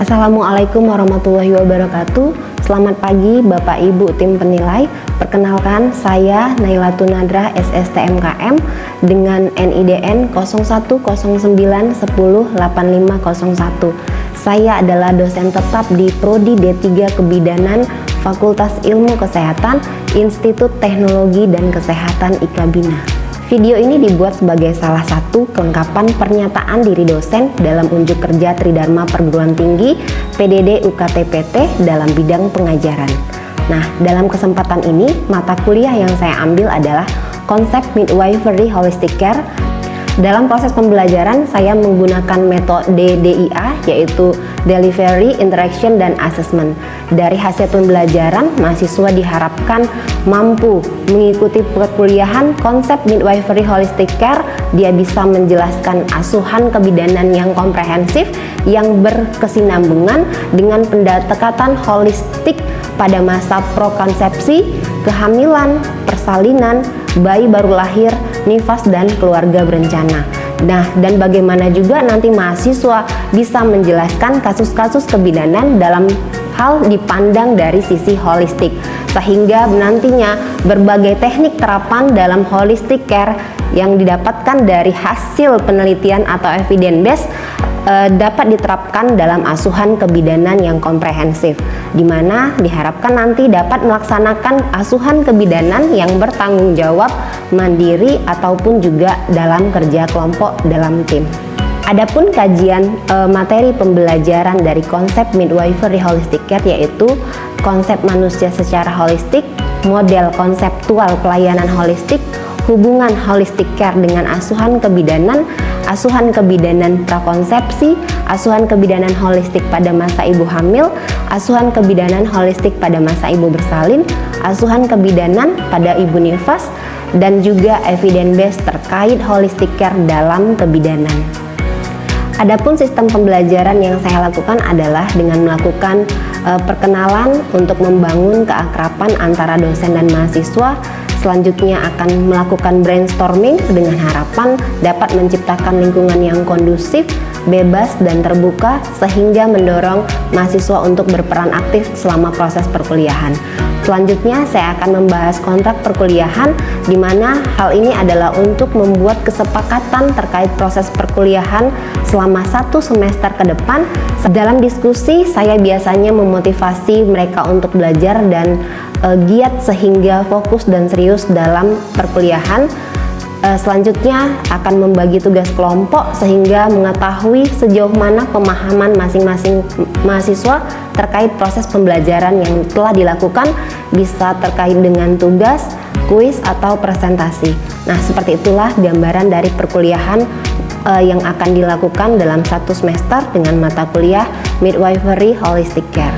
Assalamualaikum warahmatullahi wabarakatuh. Selamat pagi Bapak Ibu tim penilai. Perkenalkan, saya Nailatun Nadrah SSTMKM dengan NIDN 0109108501. Saya adalah dosen tetap di Prodi D3 Kebidanan Fakultas Ilmu Kesehatan Institut Teknologi dan Kesehatan IKABINA. Video ini dibuat sebagai salah satu kelengkapan pernyataan diri dosen dalam unjuk kerja Tridharma Perguruan Tinggi PDD UKT-PT dalam bidang pengajaran. Nah, dalam kesempatan ini, mata kuliah yang saya ambil adalah konsep midwifery holistic care. Dalam proses pembelajaran, saya menggunakan metode DIA, yaitu Delivery, Interaction, dan Assessment. Dari hasil pembelajaran, mahasiswa diharapkan mampu mengikuti perkuliahan konsep midwifery holistic care. Dia bisa menjelaskan asuhan kebidanan yang komprehensif, yang berkesinambungan dengan pendekatan holistik pada masa prakonsepsi, kehamilan, persalinan, bayi baru lahir, nifas, dan keluarga berencana. Nah, dan bagaimana juga nanti mahasiswa bisa menjelaskan kasus-kasus kebidanan dalam hal dipandang dari sisi holistik, sehingga nantinya berbagai teknik terapan dalam holistic care yang didapatkan dari hasil penelitian atau evidence based dapat diterapkan dalam asuhan kebidanan yang komprehensif, di mana diharapkan nanti dapat melaksanakan asuhan kebidanan yang bertanggung jawab, mandiri, ataupun juga dalam kerja kelompok dalam tim. Adapun kajian materi pembelajaran dari konsep midwifery holistic care, yaitu konsep manusia secara holistik, model konseptual pelayanan holistik, hubungan holistic care dengan asuhan kebidanan prakonsepsi, asuhan kebidanan holistik pada masa ibu hamil, asuhan kebidanan holistik pada masa ibu bersalin, asuhan kebidanan pada ibu nifas, dan juga evidence based terkait holistic care dalam kebidanan. Adapun sistem pembelajaran yang saya lakukan adalah dengan melakukan perkenalan untuk membangun keakraban antara dosen dan mahasiswa. Selanjutnya akan melakukan brainstorming dengan harapan dapat menciptakan lingkungan yang kondusif, bebas, dan terbuka sehingga mendorong mahasiswa untuk berperan aktif selama proses perkuliahan. Selanjutnya saya akan membahas kontrak perkuliahan, di mana hal ini adalah untuk membuat kesepakatan terkait proses perkuliahan selama 1 semester ke depan. Dalam diskusi saya biasanya memotivasi mereka untuk belajar dan giat sehingga fokus dan serius dalam perkuliahan. Selanjutnya akan membagi tugas kelompok sehingga mengetahui sejauh mana pemahaman masing-masing mahasiswa terkait proses pembelajaran yang telah dilakukan, bisa terkait dengan tugas, kuis, atau presentasi. Nah, seperti itulah gambaran dari perkuliahan yang akan dilakukan dalam 1 semester dengan mata kuliah midwifery holistic care.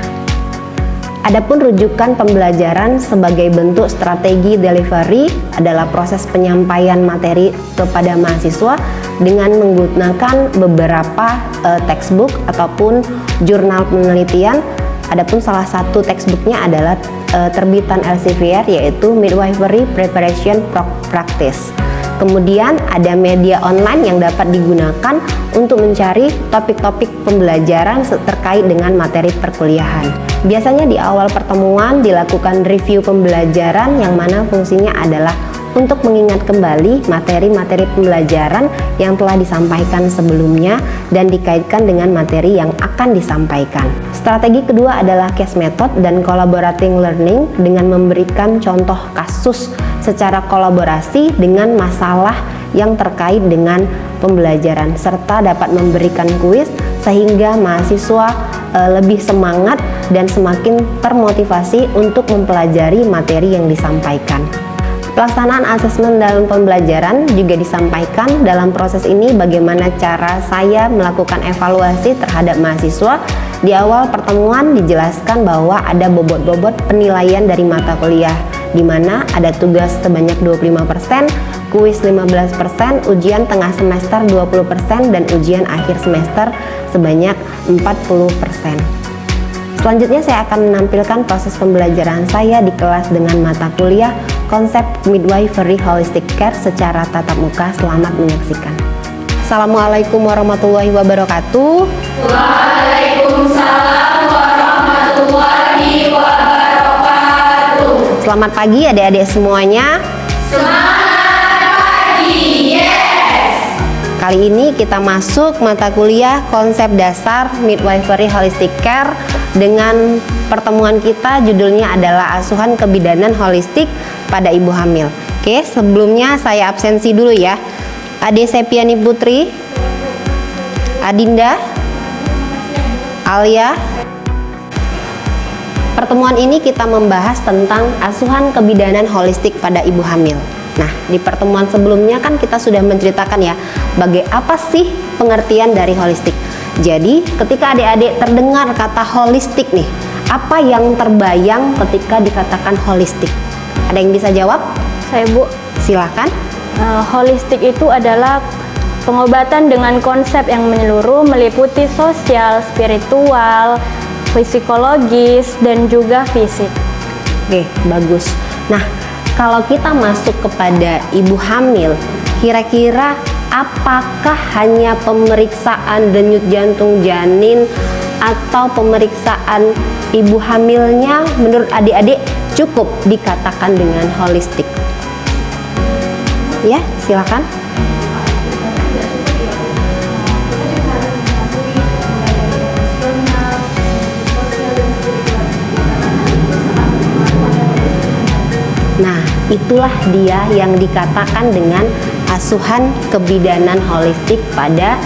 Adapun rujukan pembelajaran sebagai bentuk strategi delivery adalah proses penyampaian materi kepada mahasiswa dengan menggunakan beberapa textbook ataupun jurnal penelitian. Adapun salah satu textbooknya adalah terbitan Elsevier, yaitu Midwifery Preparation Practice. Kemudian ada media online yang dapat digunakan untuk mencari topik-topik pembelajaran terkait dengan materi perkuliahan. Biasanya di awal pertemuan dilakukan review pembelajaran yang mana fungsinya adalah untuk mengingat kembali materi-materi pembelajaran yang telah disampaikan sebelumnya dan dikaitkan dengan materi yang akan disampaikan. Strategi kedua adalah case method dan collaborating learning dengan memberikan contoh kasus secara kolaborasi dengan masalah yang terkait dengan pembelajaran, serta dapat memberikan kuis sehingga mahasiswa lebih semangat dan semakin termotivasi untuk mempelajari materi yang disampaikan. Pelaksanaan asesmen dalam pembelajaran juga disampaikan. Dalam proses ini bagaimana cara saya melakukan evaluasi terhadap mahasiswa. Di awal pertemuan dijelaskan bahwa ada bobot-bobot penilaian dari mata kuliah, di mana ada tugas sebanyak 25%, kuis 15%, ujian tengah semester 20%, dan ujian akhir semester sebanyak 40%. Selanjutnya saya akan menampilkan proses pembelajaran saya di kelas dengan mata kuliah konsep midwifery holistic care secara tatap muka. Selamat menyaksikan. Assalamualaikum warahmatullahi wabarakatuh. Waalaikumsalam Selamat pagi adik-adik semuanya. Kali ini kita masuk mata kuliah konsep dasar midwifery holistic care dengan pertemuan kita judulnya adalah asuhan kebidanan holistik pada ibu hamil. Oke, sebelumnya saya absensi dulu ya. Ade Sepiani Putri, Adinda, Alia. Pertemuan ini kita membahas tentang asuhan kebidanan holistik pada ibu hamil. Nah, di pertemuan sebelumnya kan kita sudah menceritakan ya, apa sih pengertian dari holistik. Jadi, ketika adik-adik terdengar kata holistik nih, apa yang terbayang ketika dikatakan holistik? Ada yang bisa jawab? Saya, Bu. Silakan. Holistik itu adalah pengobatan dengan konsep yang menyeluruh, meliputi sosial, spiritual, psikologis, dan juga fisik. Oke, bagus. Nah, kalau kita masuk kepada ibu hamil, kira-kira apakah hanya pemeriksaan denyut jantung janin atau pemeriksaan ibu hamilnya menurut adik-adik cukup dikatakan dengan holistik? Ya, silakan. Nah, itulah dia yang dikatakan dengan asuhan kebidanan holistik pada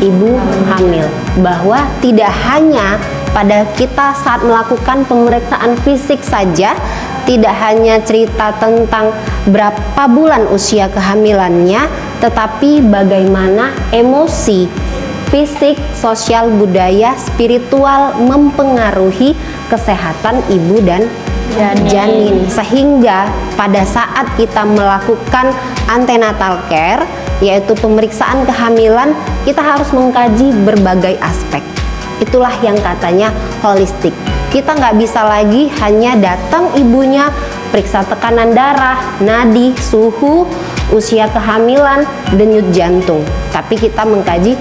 ibu hamil. Bahwa tidak hanya pada kita saat melakukan pemeriksaan fisik saja, tidak hanya cerita tentang berapa bulan usia kehamilannya, tetapi bagaimana emosi, fisik, sosial, budaya, spiritual mempengaruhi kesehatan ibu dan janin, sehingga pada saat kita melakukan antenatal care, yaitu pemeriksaan kehamilan, kita harus mengkaji berbagai aspek. Itulah yang katanya holistik. Kita nggak bisa lagi hanya datang ibunya, periksa tekanan darah, nadi, suhu, usia kehamilan, denyut jantung, tapi kita mengkaji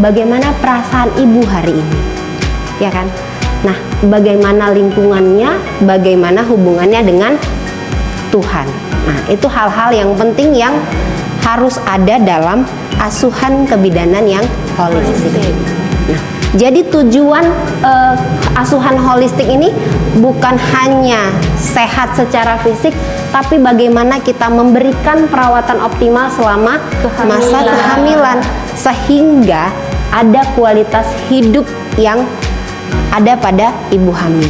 bagaimana perasaan ibu hari ini, ya kan? Nah, bagaimana lingkungannya, bagaimana hubungannya dengan Tuhan. Nah, itu hal-hal yang penting yang harus ada dalam asuhan kebidanan yang holistik. Nah, jadi tujuan asuhan holistik ini bukan hanya sehat secara fisik, tapi bagaimana kita memberikan perawatan optimal selama masa kehamilan, sehingga ada kualitas hidup yang ada pada ibu hamil.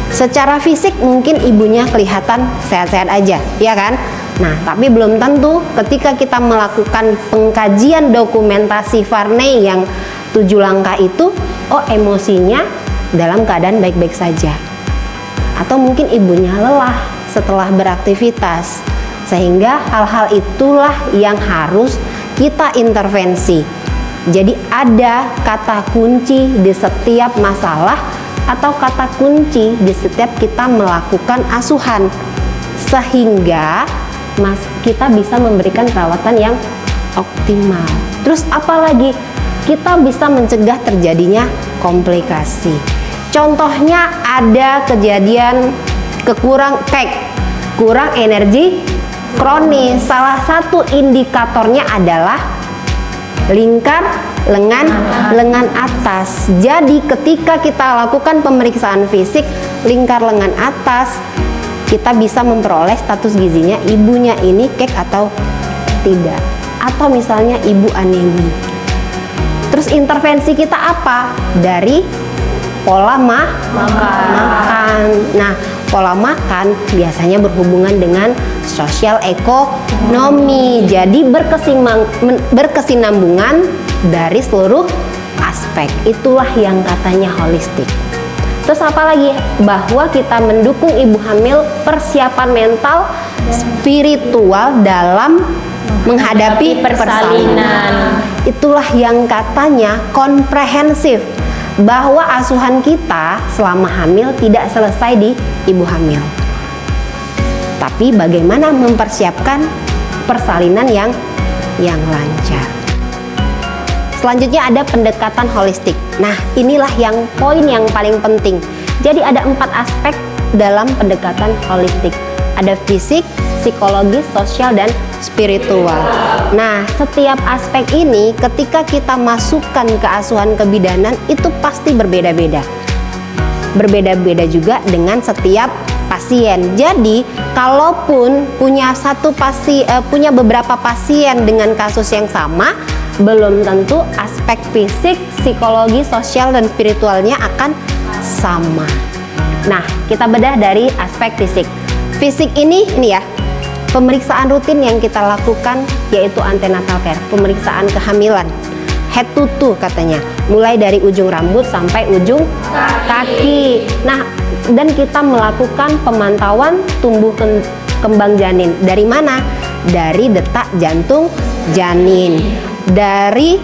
Secara fisik mungkin ibunya kelihatan sehat-sehat aja, ya kan? Nah, tapi belum tentu ketika kita melakukan pengkajian dokumentasi Varney yang 7 langkah itu, emosinya dalam keadaan baik-baik saja. Atau mungkin ibunya lelah setelah beraktivitas, sehingga hal-hal itulah yang harus kita intervensi. Jadi ada kata kunci di setiap masalah atau kata kunci di setiap kita melakukan asuhan, sehingga kita bisa memberikan perawatan yang optimal. Terus apalagi kita bisa mencegah terjadinya komplikasi. Contohnya ada kejadian kurang energi kronis. Salah satu indikatornya adalah lingkar lengan atas. Jadi ketika kita lakukan pemeriksaan fisik lingkar lengan atas, kita bisa memperoleh status gizinya ibunya ini kek atau tidak, atau misalnya ibu anemi. Terus intervensi kita apa? Dari pola makan. Nah, pola makan biasanya berhubungan dengan sosial ekonomi. Jadi berkesinambungan dari seluruh aspek. Itulah yang katanya holistik. Terus apa lagi? Bahwa kita mendukung ibu hamil persiapan mental, spiritual dalam menghadapi persalinan. Itulah yang katanya komprehensif, bahwa asuhan kita selama hamil tidak selesai di ibu hamil, tapi bagaimana mempersiapkan persalinan yang lancar. Selanjutnya ada pendekatan holistik. Nah, inilah yang poin yang paling penting. Jadi ada 4 aspek dalam pendekatan holistik. Ada fisik, psikologis, sosial, dan spiritual. Nah, setiap aspek ini ketika kita masukkan ke asuhan kebidanan itu pasti berbeda-beda. Berbeda-beda juga dengan setiap pasien. Jadi, kalaupun punya beberapa pasien dengan kasus yang sama, belum tentu aspek fisik, psikologi, sosial, dan spiritualnya akan sama. Nah, kita bedah dari aspek fisik. Fisik ini ya, pemeriksaan rutin yang kita lakukan yaitu antenatal care, pemeriksaan kehamilan, head to toe katanya, mulai dari ujung rambut sampai ujung kaki. Nah, dan kita melakukan pemantauan tumbuh kembang janin. Dari mana? Dari detak jantung janin, dari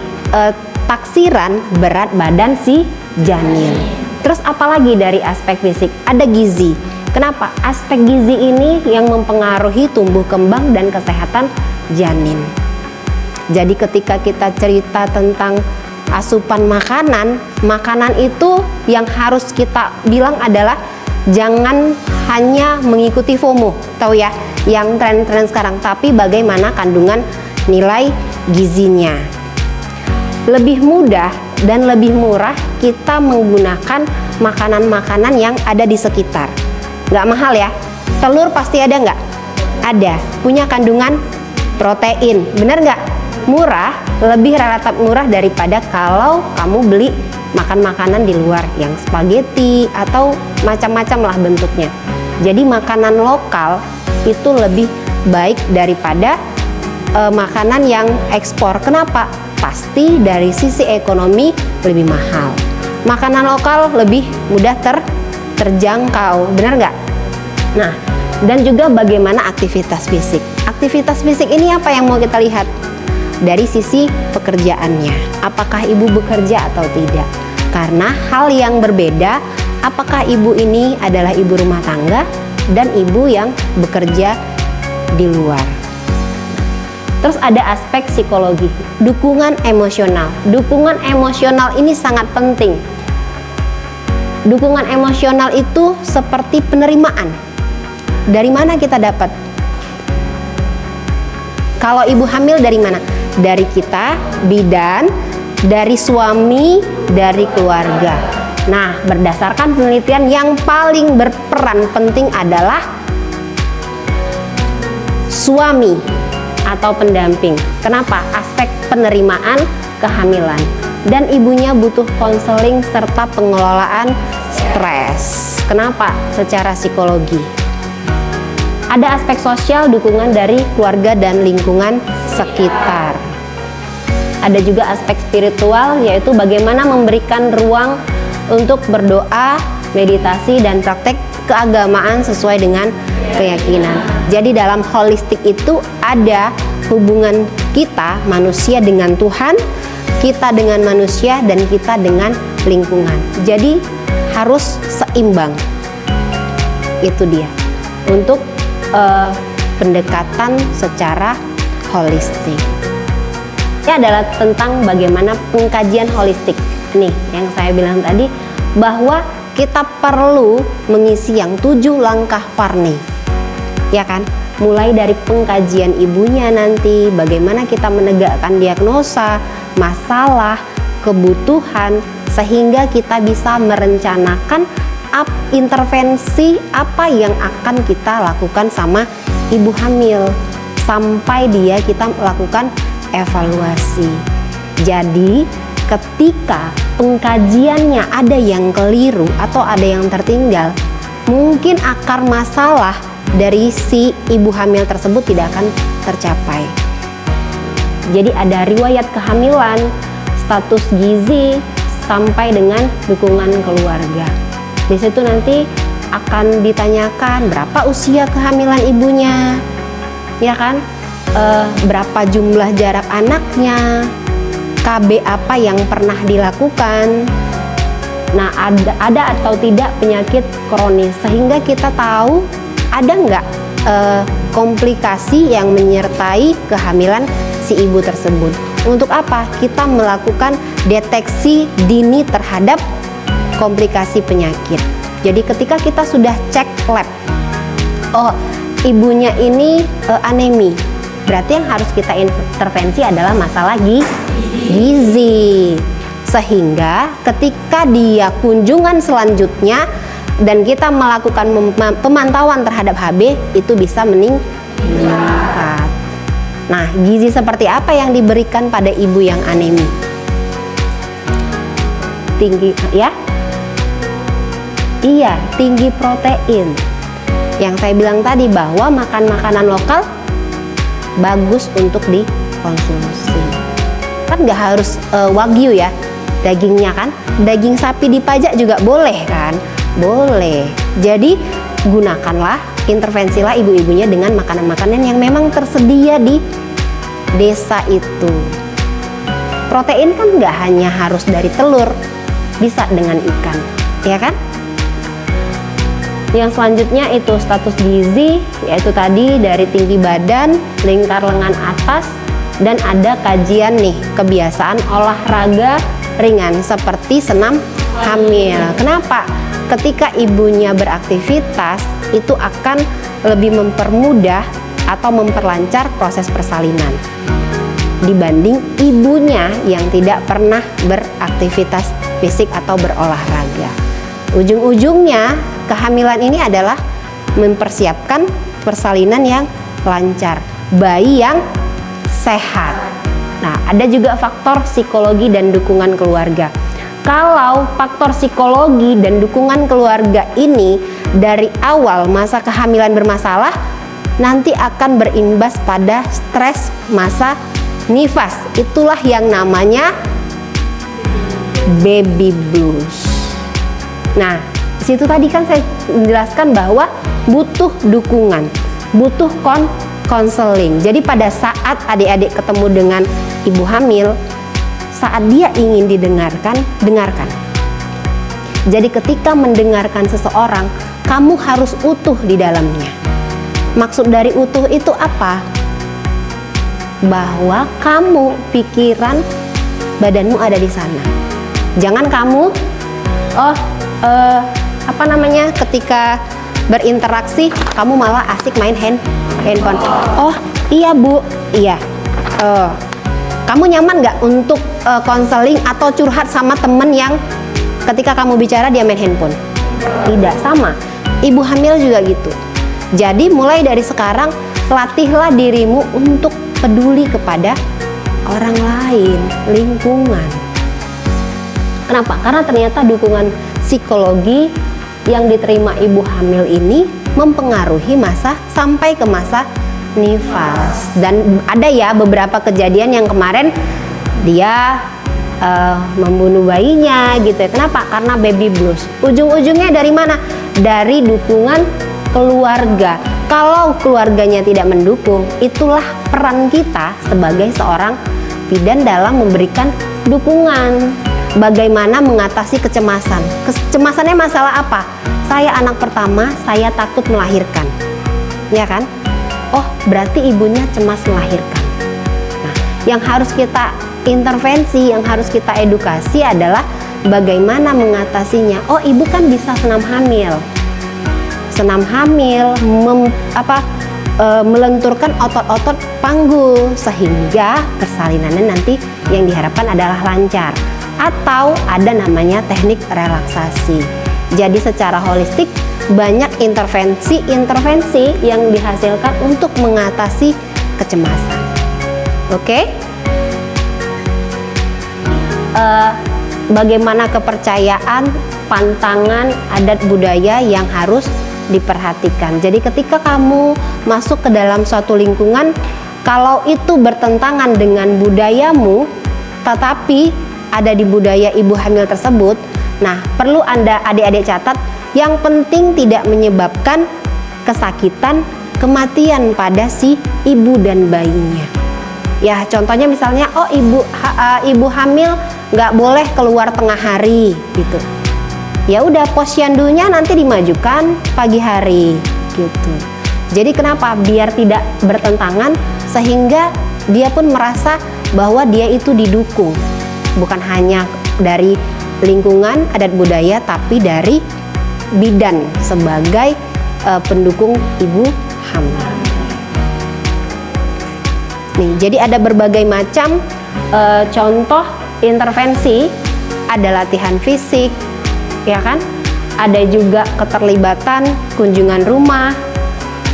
taksiran berat badan si janin. Terus apalagi dari aspek fisik? Ada gizi. Kenapa? Aspek gizi ini yang mempengaruhi tumbuh kembang dan kesehatan janin. Jadi ketika kita cerita tentang asupan makanan, makanan itu yang harus kita bilang adalah jangan hanya mengikuti FOMO, tahu ya, yang tren-tren sekarang, tapi bagaimana kandungan nilai gizinya. Lebih mudah dan lebih murah kita menggunakan makanan-makanan yang ada di sekitar. Nggak mahal ya, telur pasti ada nggak? Ada, punya kandungan protein, bener nggak? Murah, lebih relatif murah daripada kalau kamu beli makan makanan di luar yang spaghetti atau macam-macam lah bentuknya. Jadi makanan lokal itu lebih baik daripada makanan yang ekspor. Kenapa? Pasti dari sisi ekonomi lebih mahal. Makanan lokal lebih mudah terjangkau, benar nggak? Nah, dan juga bagaimana aktivitas fisik. Aktivitas fisik ini apa yang mau kita lihat? Dari sisi pekerjaannya, apakah ibu bekerja atau tidak? Karena hal yang berbeda, apakah ibu ini adalah ibu rumah tangga dan ibu yang bekerja di luar. Terus ada aspek psikologi, dukungan emosional. Dukungan emosional ini sangat penting. Dukungan emosional itu seperti penerimaan. Dari mana kita dapat? Kalau ibu hamil dari mana? Dari kita, bidan, dari suami, dari keluarga. Nah, berdasarkan penelitian yang paling berperan penting adalah suami atau pendamping. Kenapa? Aspek penerimaan kehamilan. Dan ibunya butuh konseling serta pengelolaan stres. Kenapa? Secara psikologi. Ada aspek sosial, dukungan dari keluarga dan lingkungan sekitar. Ada juga aspek spiritual, yaitu bagaimana memberikan ruang untuk berdoa, meditasi, dan praktek keagamaan sesuai dengan keyakinan. Jadi dalam holistik itu ada hubungan kita manusia dengan Tuhan, kita dengan manusia, dan kita dengan lingkungan. Jadi harus seimbang. Itu dia untuk pendekatan secara holistik. Ini adalah tentang bagaimana pengkajian holistik. Nih, yang saya bilang tadi bahwa kita perlu mengisi yang 7 langkah Varney. Ya kan? Mulai dari pengkajian ibunya nanti, bagaimana kita menegakkan diagnosa, masalah, kebutuhan, sehingga kita bisa merencanakan intervensi apa yang akan kita lakukan sama ibu hamil sampai kita melakukan evaluasi. Jadi ketika pengkajiannya ada yang keliru atau ada yang tertinggal, mungkin akar masalah dari si ibu hamil tersebut tidak akan tercapai. Jadi ada riwayat kehamilan, status gizi, sampai dengan dukungan keluarga. Di situ nanti akan ditanyakan berapa usia kehamilan ibunya, ya kan? Berapa jumlah jarak anaknya, KB apa yang pernah dilakukan. Nah, ada atau tidak penyakit kronis, sehingga kita tahu ada nggak komplikasi yang menyertai kehamilan si ibu tersebut. Untuk apa? Kita melakukan deteksi dini terhadap komplikasi penyakit. Jadi ketika kita sudah cek lab, oh ibunya ini anemi, berarti yang harus kita intervensi adalah masalah gizi. Sehingga ketika dia kunjungan selanjutnya dan kita melakukan pemantauan terhadap HB, itu bisa meningkat. Nah, gizi seperti apa yang diberikan pada ibu yang anemi? Tinggi ya? Iya, tinggi protein. Yang saya bilang tadi bahwa makan makanan lokal bagus untuk dikonsumsi. Kan nggak harus wagyu ya dagingnya kan. Daging sapi dipajak juga boleh kan? Boleh. Jadi gunakanlah, intervensilah ibu-ibunya dengan makanan-makanan yang memang tersedia di desa itu. Protein kan nggak hanya harus dari telur, bisa dengan ikan, ya kan? Yang selanjutnya itu status gizi, yaitu tadi dari tinggi badan, lingkar lengan atas, dan ada kajian nih kebiasaan olahraga ringan seperti senam hamil. Kenapa? Ketika ibunya beraktivitas itu akan lebih mempermudah atau memperlancar proses persalinan dibanding ibunya yang tidak pernah beraktivitas fisik atau berolahraga. Ujung-ujungnya kehamilan ini adalah mempersiapkan persalinan yang lancar, bayi yang sehat. Nah, ada juga faktor psikologi dan dukungan keluarga. Kalau faktor psikologi dan dukungan keluarga ini dari awal masa kehamilan bermasalah, nanti akan berimbas pada stres masa nifas. Itulah yang namanya baby blues. Nah, situ tadi kan saya menjelaskan bahwa butuh dukungan, butuh konseling. Jadi pada saat adik-adik ketemu dengan ibu hamil, saat dia ingin didengarkan, dengarkan. Jadi ketika mendengarkan seseorang, kamu harus utuh di dalamnya. Maksud dari utuh itu apa? Bahwa kamu, pikiran, badanmu ada di sana. Jangan kamu, ketika berinteraksi, kamu malah asik main handphone. Oh iya bu, iya. Kamu nyaman nggak untuk konseling atau curhat sama temen yang ketika kamu bicara dia main handphone? Tidak, sama. Ibu hamil juga gitu. Jadi mulai dari sekarang latihlah dirimu untuk peduli kepada orang lain, lingkungan. Kenapa? Karena ternyata dukungan psikologi yang diterima ibu hamil ini mempengaruhi masa sampai ke masa nifas. Dan ada ya beberapa kejadian yang kemarin dia membunuh bayinya gitu ya. Kenapa? Karena baby blues. Ujung-ujungnya dari mana? Dari dukungan keluarga. Kalau keluarganya tidak mendukung, itulah peran kita sebagai seorang bidan dalam memberikan dukungan. Bagaimana mengatasi kecemasan? Kecemasannya masalah apa? Saya anak pertama, saya takut melahirkan. Ya kan? Oh, berarti ibunya cemas melahirkan. Nah, yang harus kita intervensi, yang harus kita edukasi adalah bagaimana mengatasinya. Oh, ibu kan bisa senam hamil. Senam hamil melenturkan otot-otot panggul sehingga persalinannya nanti yang diharapkan adalah lancar. Atau ada namanya teknik relaksasi. Jadi secara holistik banyak intervensi yang dihasilkan untuk mengatasi kecemasan. Oke? Bagaimana kepercayaan, pantangan, adat budaya yang harus diperhatikan. Jadi ketika kamu masuk ke dalam suatu lingkungan, kalau itu bertentangan dengan budayamu, tetapi ada di budaya ibu hamil tersebut, nah perlu Anda adik-adik catat, yang penting tidak menyebabkan kesakitan, kematian pada si ibu dan bayinya. Ya contohnya misalnya, oh ibu hamil nggak boleh keluar tengah hari gitu. Ya udah, posyandunya nanti dimajukan pagi hari gitu. Jadi kenapa? Biar tidak bertentangan sehingga dia pun merasa bahwa dia itu didukung, bukan hanya dari lingkungan adat budaya, tapi dari bidan sebagai pendukung ibu hamil. Nih, jadi ada berbagai macam contoh intervensi, ada latihan fisik, ya kan? Ada juga keterlibatan kunjungan rumah,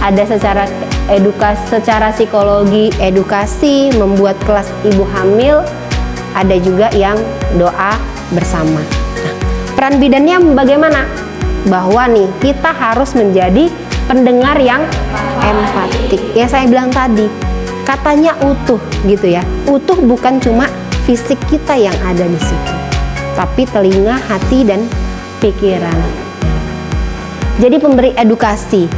ada secara psikologi, edukasi, membuat kelas ibu hamil, ada juga yang doa bersama. Nah, peran bidannya bagaimana? Bahwa nih kita harus menjadi pendengar yang empatik. Ya saya bilang tadi, katanya utuh gitu ya. Utuh bukan cuma fisik kita yang ada di situ, tapi telinga, hati, dan pikiran. Jadi pemberi edukasi,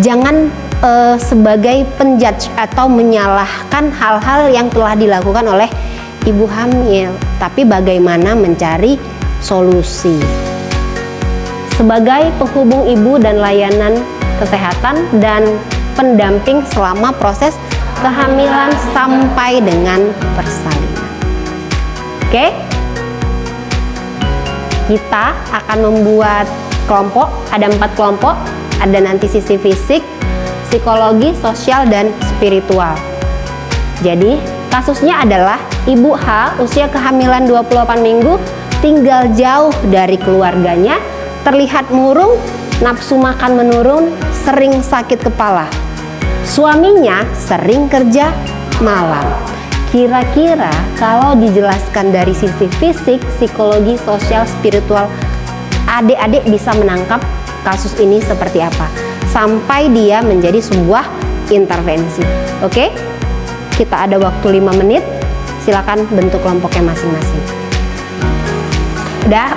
jangan sebagai penjudge atau menyalahkan hal-hal yang telah dilakukan oleh ibu hamil, tapi bagaimana mencari solusi. Sebagai penghubung ibu dan layanan kesehatan dan pendamping selama proses kehamilan sampai dengan persalinan. Oke? Kita akan membuat kelompok, ada 4 kelompok, ada nanti sisi fisik, psikologi, sosial, dan spiritual. Jadi kasusnya adalah Ibu H usia kehamilan 28 minggu, tinggal jauh dari keluarganya, terlihat murung, nafsu makan menurun, sering sakit kepala. Suaminya sering kerja malam. Kira-kira kalau dijelaskan dari sisi fisik, psikologi, sosial, spiritual, adik-adik bisa menangkap kasus ini seperti apa sampai dia menjadi sebuah intervensi. Oke? Kita ada waktu 5 menit. Silakan bentuk kelompoknya masing-masing.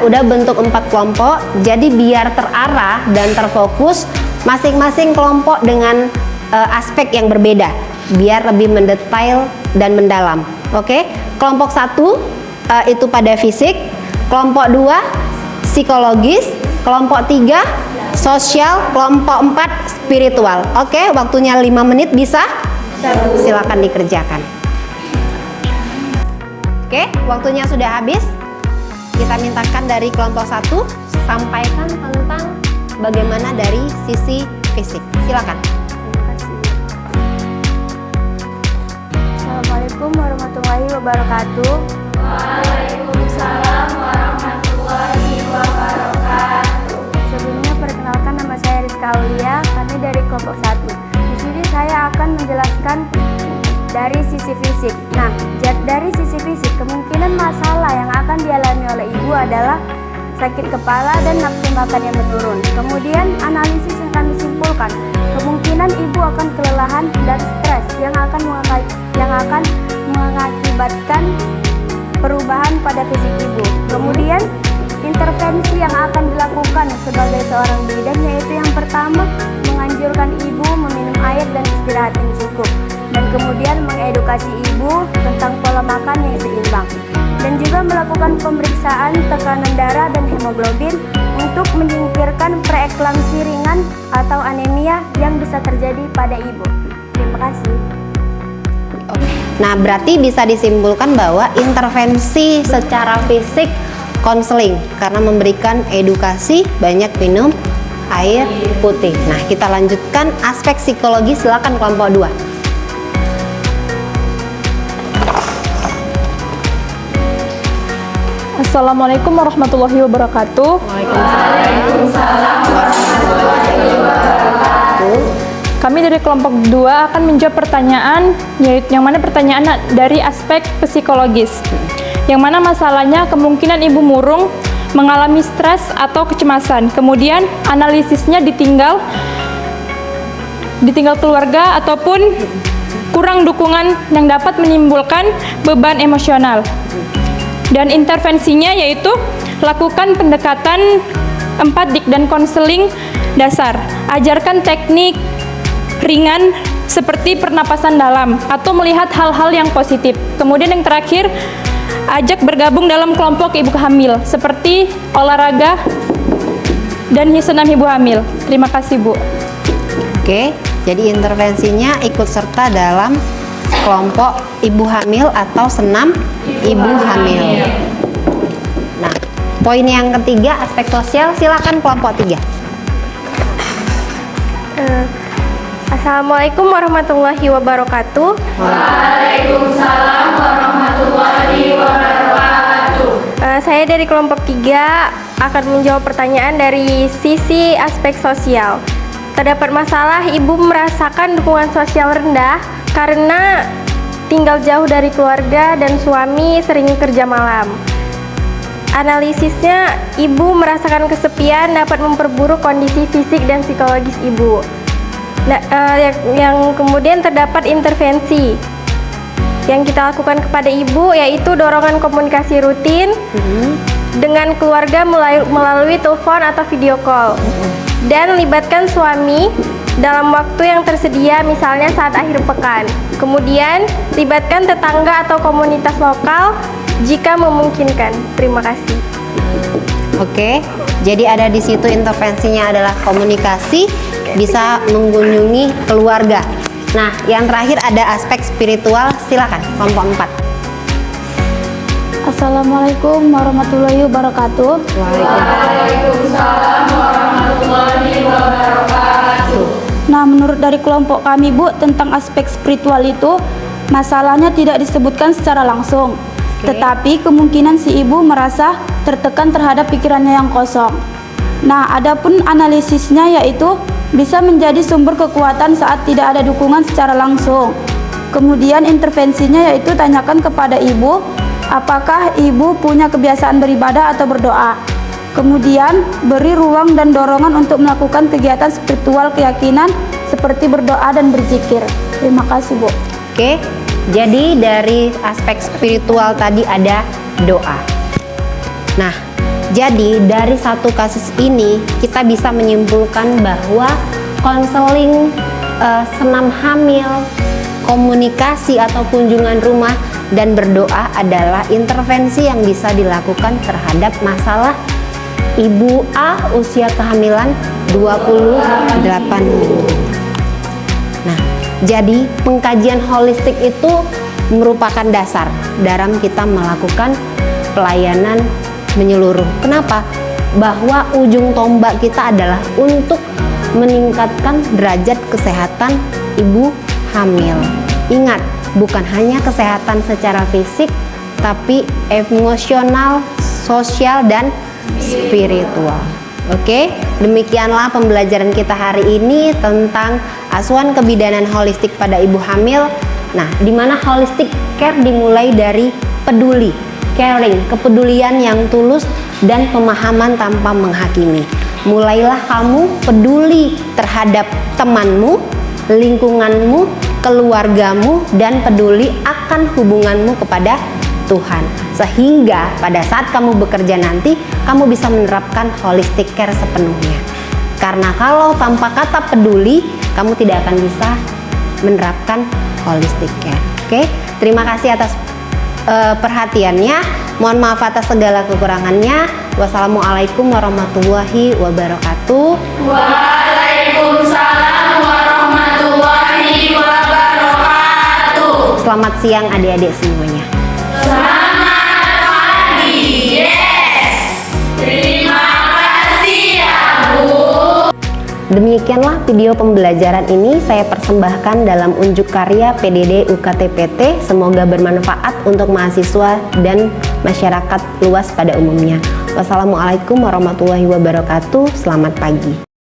Udah bentuk 4 kelompok. Jadi biar terarah dan terfokus, masing-masing kelompok dengan aspek yang berbeda, biar lebih mendetail dan mendalam. Oke? Kelompok 1 itu pada fisik, kelompok 2 psikologis, kelompok 3 sosial, kelompok 4 spiritual. Oke, waktunya 5 menit, bisa? Silakan dikerjakan. Oke, waktunya sudah habis. Kita mintakan dari kelompok 1 sampaikan tentang bagaimana dari sisi fisik. Silakan. Assalamualaikum warahmatullahi wabarakatuh. Waalaikumsalam warahmatullahi wabarakatuh. Sebelumnya perkenalkan, nama saya Rizka Aulia, kami dari kelompok 1. Di sini saya akan menjelaskan dari sisi fisik. Nah, dari sisi fisik, kemungkinan masalah yang akan dialami oleh ibu adalah sakit kepala dan nafsu makan yang menurun. Kemudian analisis yang kami simpulkan, kemungkinan ibu akan kelelahan dan stres yang akan mengakibatkan perubahan pada fisik ibu. Kemudian intervensi yang akan dilakukan sebagai seorang bidan yaitu yang pertama, menganjurkan ibu meminum air dan istirahat yang cukup, dan kemudian mengedukasi ibu tentang pola makan yang seimbang, dan juga melakukan pemeriksaan tekanan darah dan hemoglobin untuk menyingkirkan preeklamsi ringan atau anemia yang bisa terjadi pada ibu. Terima kasih. Nah, berarti bisa disimpulkan bahwa intervensi secara fisik konseling karena memberikan edukasi, banyak minum air putih. Nah, kita lanjutkan aspek psikologi, silakan kelompok 2. Assalamualaikum warahmatullahi wabarakatuh. Waalaikumsalam warahmatullahi wabarakatuh. Kami dari kelompok 2 akan menjawab pertanyaan, yaitu yang mana pertanyaan dari aspek psikologis. Yang mana masalahnya kemungkinan ibu murung, mengalami stres atau kecemasan. Kemudian analisisnya ditinggal keluarga ataupun kurang dukungan yang dapat menimbulkan beban emosional. Dan intervensinya yaitu lakukan pendekatan empatik dan konseling dasar. Ajarkan teknik ringan seperti pernapasan dalam atau melihat hal-hal yang positif. Kemudian yang terakhir, ajak bergabung dalam kelompok ibu hamil seperti olahraga dan senam ibu hamil. Terima kasih, Bu. Oke, jadi intervensinya ikut serta dalam kelompok ibu hamil atau senam ibu hamil. Nah, poin yang ketiga, aspek sosial, silakan kelompok 3. Assalamualaikum warahmatullahi wabarakatuh. Waalaikumsalam warahmatullahi wabarakatuh. Saya dari kelompok 3 akan menjawab pertanyaan dari sisi aspek sosial. Terdapat masalah ibu merasakan dukungan sosial rendah karena tinggal jauh dari keluarga dan suami sering kerja malam. Analisisnya, ibu merasakan kesepian dapat memperburuk kondisi fisik dan psikologis ibu. Nah, yang kemudian terdapat intervensi yang kita lakukan kepada ibu, yaitu dorongan komunikasi rutin dengan keluarga melalui telepon atau video call, dan libatkan suami dalam waktu yang tersedia, misalnya saat akhir pekan. Kemudian libatkan tetangga atau komunitas lokal jika memungkinkan. Terima kasih. Oke, jadi ada di situ intervensinya adalah komunikasi, bisa mengunjungi keluarga. Nah, yang terakhir ada aspek spiritual, silakan kelompok 4. Assalamualaikum warahmatullahi wabarakatuh. Waalaikumsalam warahmatullahi wabarakatuh. Nah, menurut dari kelompok kami, Bu, tentang aspek spiritual itu masalahnya tidak disebutkan secara langsung. Tetapi kemungkinan si ibu merasa tertekan terhadap pikirannya yang kosong. Nah, adapun analisisnya yaitu bisa menjadi sumber kekuatan saat tidak ada dukungan secara langsung. Kemudian intervensinya yaitu tanyakan kepada ibu apakah ibu punya kebiasaan beribadah atau berdoa. Kemudian beri ruang dan dorongan untuk melakukan kegiatan spiritual keyakinan seperti berdoa dan berzikir. Terima kasih, Bu. Oke, jadi dari aspek spiritual tadi ada doa. Nah, jadi dari satu kasus ini kita bisa menyimpulkan bahwa konseling senam hamil, komunikasi atau kunjungan rumah dan berdoa adalah intervensi yang bisa dilakukan terhadap masalah ibu A usia kehamilan 28 minggu. Nah, jadi pengkajian holistik itu merupakan dasar dalam kita melakukan pelayanan menyeluruh. Kenapa? Bahwa ujung tombak kita adalah untuk meningkatkan derajat kesehatan ibu hamil. Ingat, bukan hanya kesehatan secara fisik, tapi emosional, sosial, dan spiritual. Oke, demikianlah pembelajaran kita hari ini tentang asuhan kebidanan holistik pada ibu hamil. Nah, di mana holistic care dimulai dari peduli, caring, kepedulian yang tulus dan pemahaman tanpa menghakimi. Mulailah kamu peduli terhadap temanmu, lingkunganmu, keluargamu, dan peduli akan hubunganmu kepada Tuhan. Sehingga pada saat kamu bekerja nanti, kamu bisa menerapkan holistic care sepenuhnya. Karena kalau tanpa kata peduli, kamu tidak akan bisa menerapkan holistic care. Oke, terima kasih atas perhatiannya. Mohon maaf atas segala kekurangannya. Wassalamualaikum warahmatullahi wabarakatuh. Waalaikumsalam warahmatullahi wabarakatuh. Selamat siang adik-adik semuanya. Selamat pagi. Yes. Terima kasih ya, Bu. Demikianlah video pembelajaran ini saya persembahkan dalam unjuk karya PDD UKT-PT. Semoga bermanfaat untuk mahasiswa dan masyarakat luas pada umumnya. Wassalamualaikum warahmatullahi wabarakatuh. Selamat pagi.